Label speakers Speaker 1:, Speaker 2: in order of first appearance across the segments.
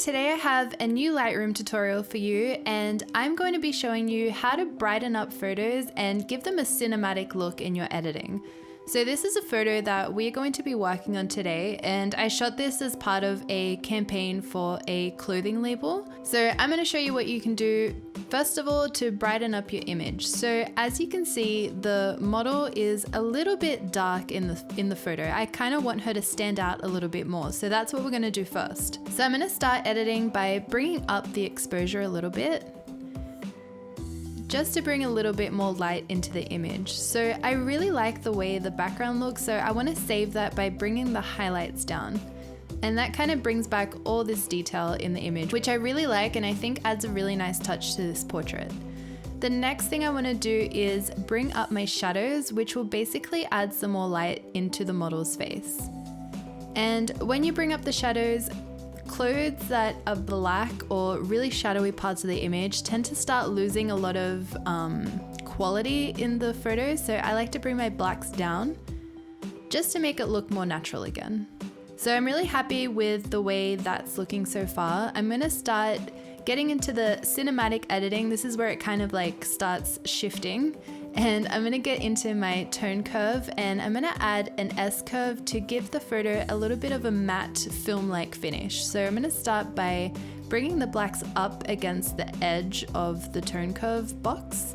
Speaker 1: today I have a new Lightroom tutorial for you, and I'm going to be showing you how to brighten up photos and give them a cinematic look in your editing. So this is a photo that we're going to be working on today, and I shot this as part of a campaign for a clothing label. So I'm going to show you what you can do first of all to brighten up your image. So as you can see, the model is a little bit dark in the photo. I kind of want her to stand out a little bit more. So that's what we're going to do first. So I'm going to start editing by bringing up the exposure a little bit, just to bring a little bit more light into the image. So I really like the way the background looks, so I want to save that by bringing the highlights down. And that kind of brings back all this detail in the image, which I really like and I think adds a really nice touch to this portrait. The next thing I want to do is bring up my shadows, which will basically add some more light into the model's face. And when you bring up the shadows, clothes that are black or really shadowy parts of the image tend to start losing a lot of quality in the photo, so I like to bring my blacks down just to make it look more natural again. So I'm really happy with the way that's looking so far. I'm gonna start getting into the cinematic editing. This is where it kind of like starts shifting. And I'm gonna get into my tone curve and I'm gonna add an S curve to give the photo a little bit of a matte film-like finish. So I'm gonna start by bringing the blacks up against the edge of the tone curve box.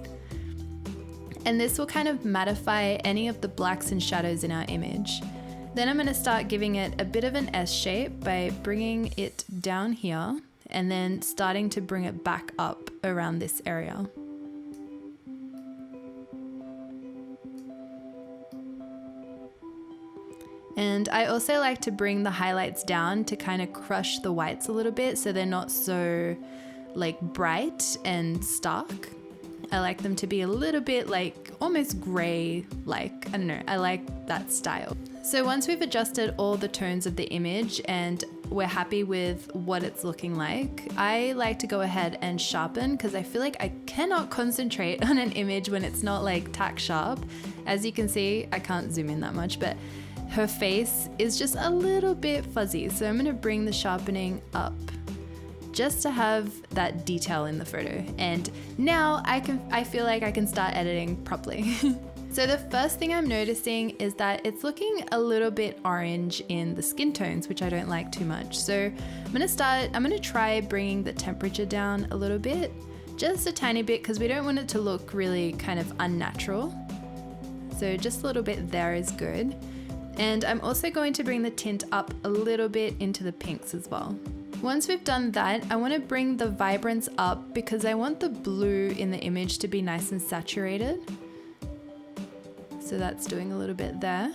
Speaker 1: And this will kind of mattify any of the blacks and shadows in our image. Then I'm gonna start giving it a bit of an S shape by bringing it down here and then starting to bring it back up around this area. And I also like to bring the highlights down to kind of crush the whites a little bit so they're not so like bright and stark. I like them to be a little bit like almost gray, like, I don't know, I like that style. So once we've adjusted all the tones of the image and we're happy with what it's looking like, I like to go ahead and sharpen because I feel like I cannot concentrate on an image when it's not like tack sharp. As you can see, I can't zoom in that much, but her face is just a little bit fuzzy. So I'm gonna bring the sharpening up just to have that detail in the photo. And now I feel like I can start editing properly. So the first thing I'm noticing is that it's looking a little bit orange in the skin tones, which I don't like too much. So I'm gonna try bringing the temperature down a little bit, just a tiny bit, because we don't want it to look really kind of unnatural. So just a little bit there is good. And I'm also going to bring the tint up a little bit into the pinks as well. Once we've done that, I want to bring the vibrance up because I want the blue in the image to be nice and saturated. So that's doing a little bit there.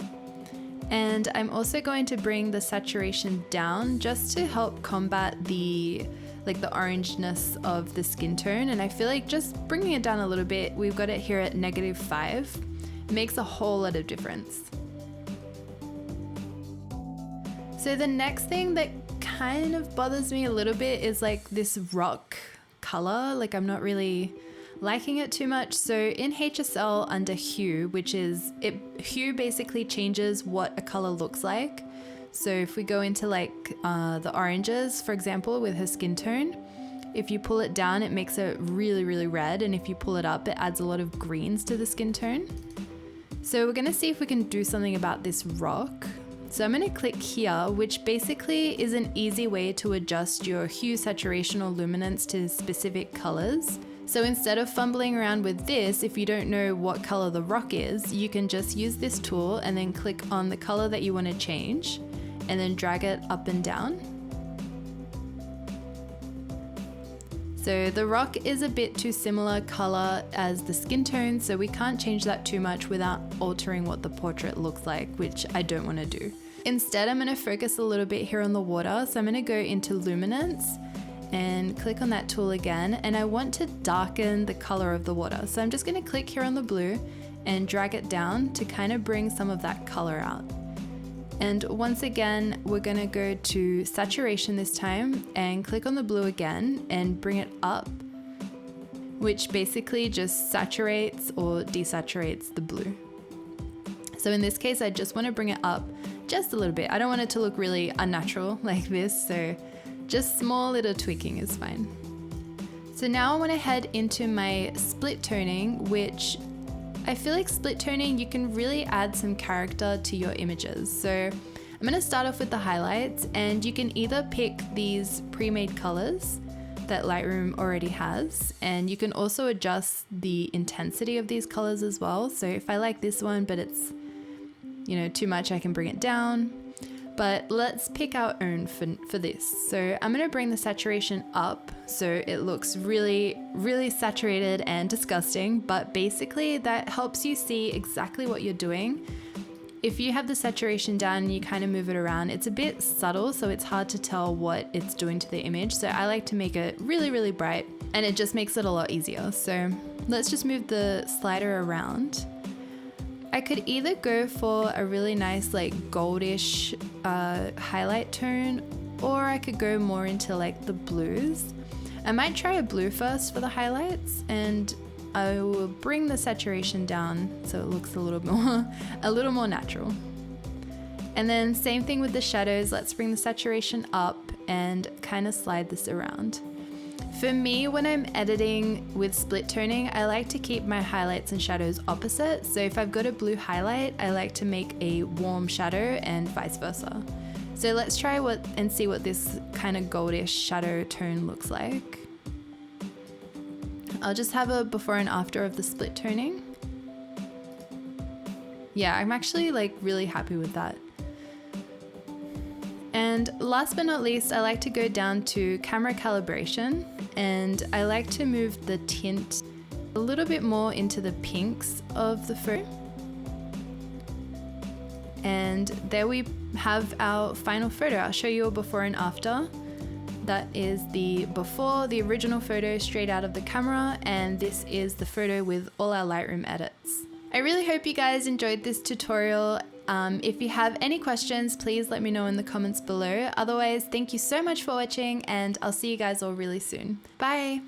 Speaker 1: And I'm also going to bring the saturation down just to help combat the orangeness of the skin tone. And I feel like just bringing it down a little bit, we've got it here at -5, makes a whole lot of difference. So the next thing that kind of bothers me a little bit is like this rock color. Like I'm not really liking it too much. So in HSL under hue, hue basically changes what a color looks like. So if we go into like the oranges, for example, with her skin tone, if you pull it down, it makes it really, really red. And if you pull it up, it adds a lot of greens to the skin tone. So we're gonna see if we can do something about this rock. So I'm going to click here, which basically is an easy way to adjust your hue, saturation, or luminance to specific colors. So instead of fumbling around with this, if you don't know what color the rock is, you can just use this tool and then click on the color that you want to change and then drag it up and down. So the rock is a bit too similar color as the skin tone, so we can't change that too much without altering what the portrait looks like, which I don't want to do. Instead, I'm going to focus a little bit here on the water. So I'm going to go into luminance and click on that tool again. And I want to darken the color of the water. So I'm just going to click here on the blue and drag it down to kind of bring some of that color out. And once again, we're going to go to saturation this time and click on the blue again and bring it up, which basically just saturates or desaturates the blue. So in this case, I just want to bring it up just a little bit. I don't want it to look really unnatural like this, so Just small little tweaking is fine. So now I want to head into my split toning, which I feel like split toning, you can really add some character to your images. So I'm going to start off with the highlights, and you can either pick these pre-made colors that Lightroom already has, and you can also adjust the intensity of these colors as well. So if I like this one, but it's, you know, too much, I can bring it down. But let's pick our own for this. So I'm gonna bring the saturation up so it looks really, really saturated and disgusting, but basically that helps you see exactly what you're doing. If you have the saturation down and you kind of move it around, it's a bit subtle, so it's hard to tell what it's doing to the image. So I like to make it really, really bright, and it just makes it a lot easier. So let's just move the slider around. I could either go for a really nice like goldish highlight tone, or I could go more into like the blues. I might try a blue first for the highlights, and I will bring the saturation down so it looks a little more natural. And then same thing with the shadows. Let's bring the saturation up and kind of slide this around. For me, when I'm editing with split toning, I like to keep my highlights and shadows opposite. So if I've got a blue highlight, I like to make a warm shadow and vice versa. So let's try and see what this kind of goldish shadow tone looks like. I'll just have a before and after of the split toning. Yeah, I'm actually like really happy with that. And last but not least, I like to go down to camera calibration, and I like to move the tint a little bit more into the pinks of the photo. And there we have our final photo. I'll show you a before and after. That is the before, the original photo straight out of the camera, and this is the photo with all our Lightroom edits. I really hope you guys enjoyed this tutorial. If you have any questions, please let me know in the comments below. Otherwise, thank you so much for watching, and I'll see you guys all really soon. Bye!